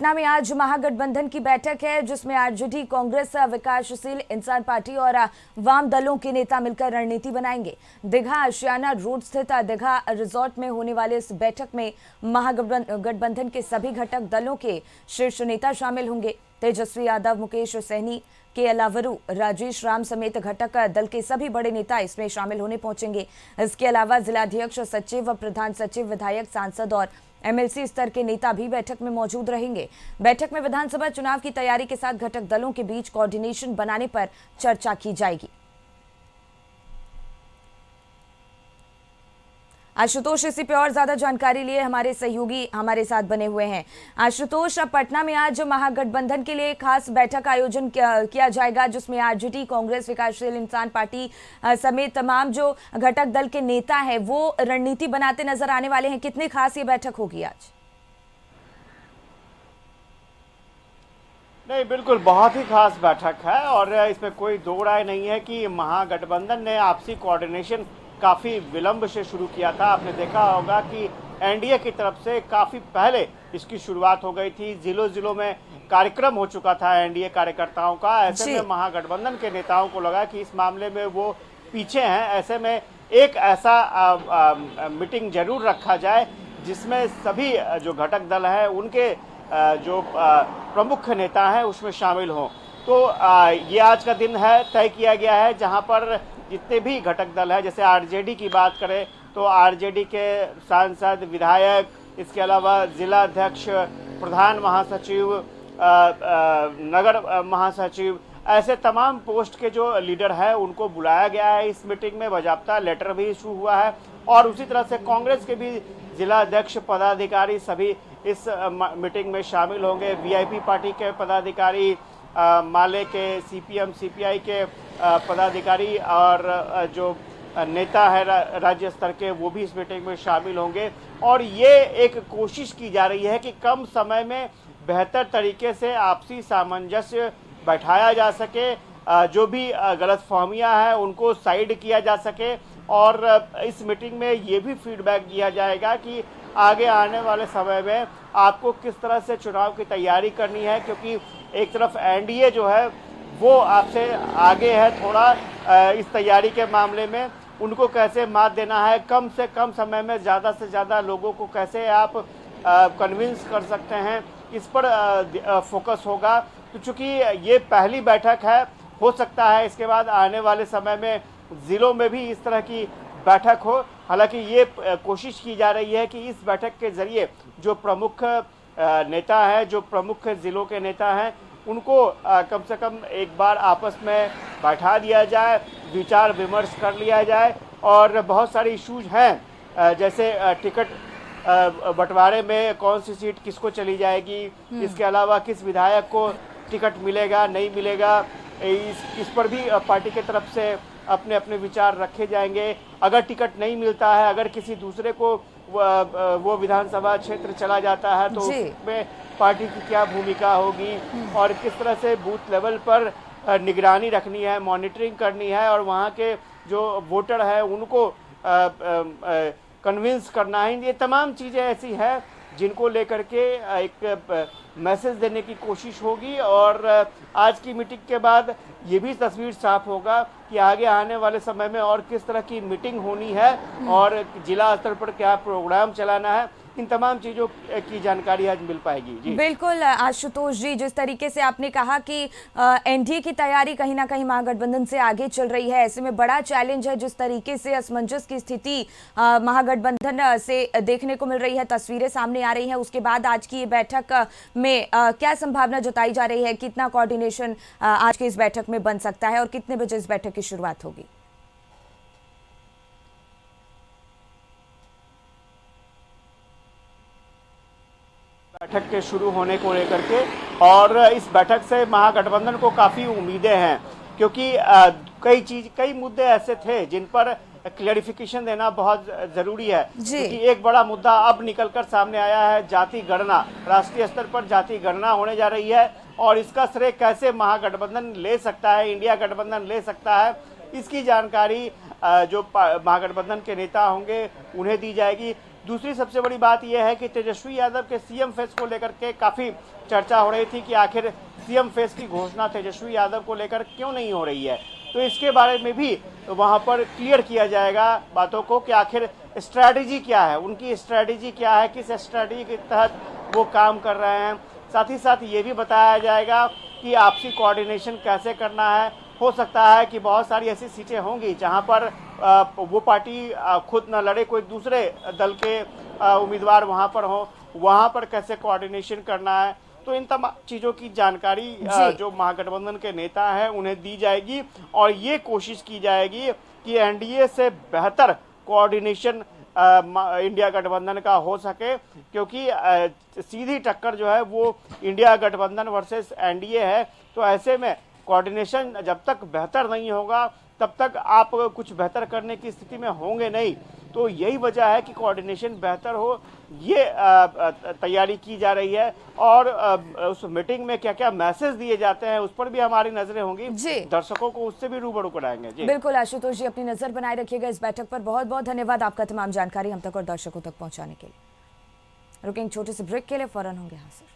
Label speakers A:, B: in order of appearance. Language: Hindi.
A: पटना में आज महागठबंधन की बैठक है जिसमें आरजेडी, कांग्रेस, विकासशील इंसान पार्टी और वाम दलों के नेता मिलकर रणनीति बनाएंगे। दीघा आशियाना रोड स्थित दीघा रिजॉर्ट में होने वाले इस बैठक में महागठबंधन के सभी घटक दलों के शीर्ष नेता शामिल होंगे। तेजस्वी यादव, मुकेश सहनी के अलावरू राजेश राम समेत घटक दल के सभी बड़े नेता इसमें शामिल होने पहुंचेंगे। इसके अलावा जिलाध्यक्ष, सचिव, प्रधान सचिव, विधायक, सांसद और एमएलसी स्तर के नेता भी बैठक में मौजूद रहेंगे। बैठक में विधानसभा चुनाव की तैयारी के साथ घटक दलों के बीच कोऑर्डिनेशन बनाने पर चर्चा की जाएगी। आशुतोष, इसी पे और ज्यादा जानकारी लिए हमारे सहयोगी हमारे साथ बने हुए हैं। आशुतोष, पटना में आज महागठबंधन के लिए खास बैठक आयोजन किया जाएगा जिसमें आरजेडी, कांग्रेस, विकासशील इंसान पार्टी समेत तमाम जो घटक दल के नेता हैं वो रणनीति बनाते नजर आने वाले हैं। कितनी खास ये बैठक होगी आज?
B: नहीं, बिल्कुल बहुत ही खास बैठक है और इसमें कोई दो राय नहीं है कि महागठबंधन ने आपसी कोऑर्डिनेशन काफ़ी विलंब से शुरू किया था। आपने देखा होगा कि एनडीए की तरफ से काफ़ी पहले इसकी शुरुआत हो गई थी। जिलों में कार्यक्रम हो चुका था एनडीए कार्यकर्ताओं का। ऐसे में महागठबंधन के नेताओं को लगा कि इस मामले में वो पीछे हैं। ऐसे में एक ऐसा मीटिंग जरूर रखा जाए जिसमें सभी जो घटक दल हैं उनके जो प्रमुख नेता हैं उसमें शामिल हों। तो ये आज का दिन है, तय किया गया है, जहाँ पर जितने भी घटक दल है, जैसे आरजेडी की बात करें तो आरजेडी के सांसद, विधायक, इसके अलावा जिला अध्यक्ष, प्रधान महासचिव, नगर महासचिव, ऐसे तमाम पोस्ट के जो लीडर है उनको बुलाया गया है इस मीटिंग में। बाकायदा लेटर भी इशू हुआ है और उसी तरह से कांग्रेस के भी जिला अध्यक्ष, पदाधिकारी सभी इस मीटिंग में शामिल होंगे। वीआईपी पार्टी के पदाधिकारी, माले के, सीपीएम, सीपीआई के पदाधिकारी और जो नेता है राज्य स्तर के वो भी इस मीटिंग में शामिल होंगे। और ये एक कोशिश की जा रही है कि कम समय में बेहतर तरीके से आपसी सामंजस्य बैठाया जा सके, जो भी गलतफहमियां हैं उनको साइड किया जा सके। और इस मीटिंग में ये भी फीडबैक दिया जाएगा कि आगे आने वाले समय में आपको किस तरह से चुनाव की तैयारी करनी है, क्योंकि एक तरफ एनडीए जो है वो आपसे आगे है थोड़ा इस तैयारी के मामले में। उनको कैसे मात देना है, कम से कम समय में ज़्यादा से ज़्यादा लोगों को कैसे आप कन्विंस कर सकते हैं, इस पर फोकस होगा। तो चूँकि ये पहली बैठक है, हो सकता है इसके बाद आने वाले समय में ज़िलों में भी इस तरह की बैठक हो। हालांकि ये कोशिश की जा रही है कि इस बैठक के ज़रिए जो प्रमुख नेता हैं, जो प्रमुख ज़िलों के नेता हैं, उनको कम से कम एक बार आपस में बैठा दिया जाए, विचार विमर्श कर लिया जाए। और बहुत सारे इश्यूज हैं, जैसे टिकट बंटवारे में कौन सी सीट किसको चली जाएगी, इसके अलावा किस विधायक को टिकट मिलेगा, नहीं मिलेगा, इस पर भी पार्टी की तरफ से अपने अपने विचार रखे जाएंगे। अगर टिकट नहीं मिलता है, अगर किसी दूसरे को वो विधानसभा क्षेत्र चला जाता है तो उसमें पार्टी की क्या भूमिका होगी और किस तरह से बूथ लेवल पर निगरानी रखनी है, मॉनिटरिंग करनी है और वहाँ के जो वोटर है उनको कन्विंस करना है। ये तमाम चीज़ें ऐसी हैं जिनको लेकर के एक मैसेज देने की कोशिश होगी। और आज की मीटिंग के बाद ये भी तस्वीर साफ होगा कि आगे आने वाले समय में और किस तरह की मीटिंग होनी है और जिला स्तर पर क्या प्रोग्राम चलाना है, इन तमाम चीज़ों की जानकारी आज मिल पाएगी। जी
A: बिल्कुल आशुतोष जी, जिस तरीके से आपने कहा कि एनडीए की तैयारी कहीं ना कहीं महागठबंधन से आगे चल रही है, ऐसे में बड़ा चैलेंज है जिस तरीके से असमंजस की स्थिति महागठबंधन से देखने को मिल रही है, तस्वीरें सामने आ रही हैं। उसके बाद आज की ये बैठक में क्या संभावना जताई जा रही है, कितना कोऑर्डिनेशन आज की इस बैठक में बन सकता है और कितने बजे इस बैठक की शुरुआत होगी?
B: बैठक के शुरू होने को लेकर के, और इस बैठक से महागठबंधन को काफ़ी उम्मीदें हैं, क्योंकि कई मुद्दे ऐसे थे जिन पर क्लैरिफिकेशन देना बहुत ज़रूरी है। क्योंकि एक बड़ा मुद्दा अब निकलकर सामने आया है, जाति गणना। राष्ट्रीय स्तर पर जाति गणना होने जा रही है और इसका श्रेय कैसे महागठबंधन ले सकता है, इंडिया गठबंधन ले सकता है, इसकी जानकारी जो महागठबंधन के नेता होंगे उन्हें दी जाएगी। दूसरी सबसे बड़ी बात यह है कि तेजस्वी यादव के सीएम फेस को लेकर के काफ़ी चर्चा हो रही थी कि आखिर सीएम फेस की घोषणा तेजस्वी यादव को लेकर क्यों नहीं हो रही है। तो इसके बारे में भी वहां पर क्लियर किया जाएगा बातों को कि आखिर स्ट्रैटेजी क्या है, उनकी स्ट्रैटेजी क्या है, किस स्ट्रैटेजी के तहत वो काम कर रहे हैं। साथ ही साथ ये भी बताया जाएगा कि आपसी कोऑर्डिनेशन कैसे करना है। हो सकता है कि बहुत सारी ऐसी सीटें होंगी जहां पर वो पार्टी खुद न लड़े, कोई दूसरे दल के उम्मीदवार वहां पर हो, वहां पर कैसे कोऑर्डिनेशन करना है। तो इन तमाम चीज़ों की जानकारी जो महागठबंधन के नेता हैं उन्हें दी जाएगी और ये कोशिश की जाएगी कि एनडीए से बेहतर कोऑर्डिनेशन इंडिया गठबंधन का हो सके, क्योंकि सीधी टक्कर जो है वो इंडिया गठबंधन वर्सेस एनडीए है। तो ऐसे में कोऑर्डिनेशन जब तक बेहतर नहीं होगा तब तक आप कुछ बेहतर करने की स्थिति में होंगे नहीं। तो यही वजह है कि कोऑर्डिनेशन बेहतर हो, ये तैयारी की जा रही है। और उस मीटिंग में क्या क्या मैसेज दिए जाते हैं उस पर भी हमारी नजरें होंगी, दर्शकों को उससे भी रूबरू कराएंगे। जी
A: बिल्कुल आशुतोष जी, अपनी नजर बनाए रखिएगा इस बैठक पर। बहुत बहुत धन्यवाद आपका तमाम जानकारी हम तक और दर्शकों तक पहुंचाने के लिए। रुकेंगे छोटे से ब्रेक के लिए, फौरन होंगे हाजिर।